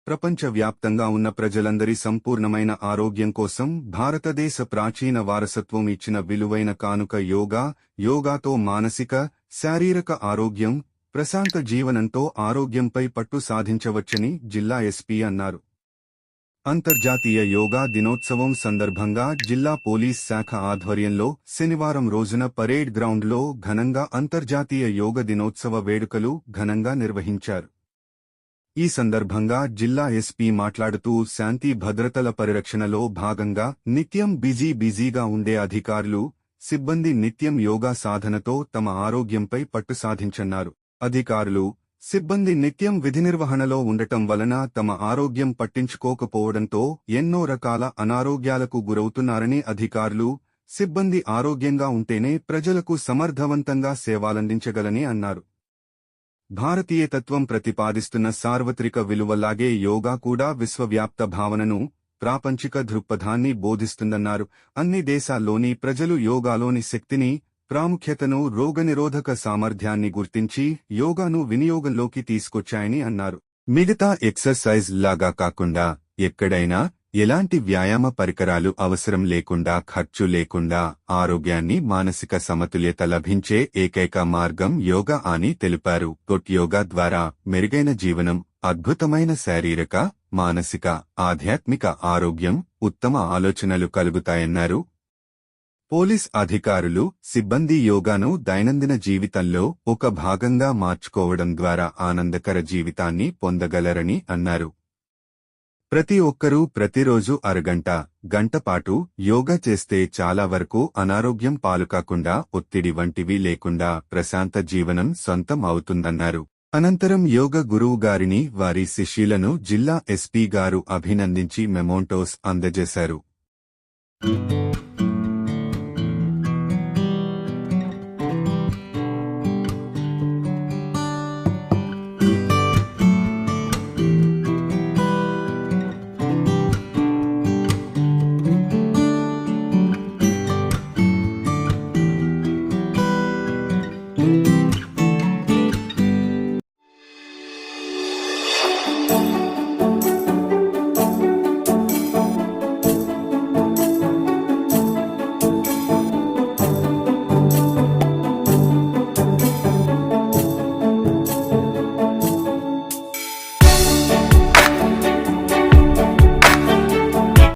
ప్రపంచవ్యాప్తంగా ఉన్న ప్రజలందరి సంపూర్ణమైన ఆరోగ్యం కోసం భారతదేశ ప్రాచీన వారసత్వం ఇచ్చిన విలువైన కానుక యోగా. యోగాతో మానసిక, శారీరక ఆరోగ్యం, ప్రశాంత జీవనంతో ఆరోగ్యంపై పట్టు సాధించవచ్చని జిల్లా ఎస్పీ అన్నారు. అంతర్జాతీయ యోగా దినోత్సవం సందర్భంగా జిల్లా పోలీస్ శాఖ ఆధ్వర్యంలో శనివారం రోజున పరేడ్ గ్రౌండ్లో ఘనంగా అంతర్జాతీయ యోగ దినోత్సవ వేడుకలు ఘనంగా నిర్వహించారు. ఈ సందర్భంగా జిల్లా ఎస్పీ మాట్లాడుతూ శాంతి భద్రతల పరిరక్షణలో భాగంగా నిత్యం బిజీగా ఉండే అధికారులు, సిబ్బంది నిత్యం యోగా సాధనతో తమ ఆరోగ్యంపై పట్టు సాధించన్నారు. అధికారులు, సిబ్బంది నిత్యం విధి నిర్వహణలో ఉండటం వలన తమ ఆరోగ్యం పట్టించుకోకపోవడంతో ఎన్నో రకాల అనారోగ్యాలకు గురవుతున్నారని, అధికారులు, సిబ్బంది ఆరోగ్యంగా ఉంటేనే ప్రజలకు సమర్థవంతంగా సేవలందించగలని అన్నారు. భారతీయ తత్వం ప్రతిపాదిస్తున్న సార్వత్రిక విలువలాగే యోగా కూడా విశ్వవ్యాప్త భావనను, ప్రాపంచిక దృక్పథాన్ని బోధిస్తుందన్నారు. అన్ని దేశాల్లోని ప్రజలు యోగాలోని శక్తిని, ప్రాముఖ్యతను, రోగనిరోధక సామర్థ్యాన్ని గుర్తించి యోగాను వినియోగంలోకి తీసుకొచ్చాయని అన్నారు. మిగతా ఎక్సర్సైజ్ లాగా కాకుండా ఎక్కడైనా ఎలాంటి వ్యాయామ పరికరాలు అవసరం లేకుండా, ఖర్చు లేకుండా ఆరోగ్యాన్ని, మానసిక సమతుల్యత లభించే ఏకైక మార్గం యోగా అని తెలిపారు. యోగా ద్వారా మెరుగైన జీవనం, అద్భుతమైన శారీరక, మానసిక, ఆధ్యాత్మిక ఆరోగ్యం, ఉత్తమ ఆలోచనలు కలుగుతాయన్నారు. పోలీస్ అధికారులు, సిబ్బంది యోగాను దైనందిన జీవితంలో ఒక భాగంగా మార్చుకోవడం ద్వారా ఆనందకర జీవితాన్ని పొందగలరని అన్నారు. ప్రతి ఒక్కరూ ప్రతిరోజు అరగంట, గంట పాటు యోగా చేస్తే చాలా వరకు అనారోగ్యం పాలుకాకుండా, ఒత్తిడి వంటివి లేకుండా ప్రశాంత జీవనం సొంతం అవుతుందన్నారు. అనంతరం యోగ గురువు గారిని, వారి శిష్యులను జిల్లా ఎస్పీ గారు అభినందించి మెమోంటోస్ అందజేశారు.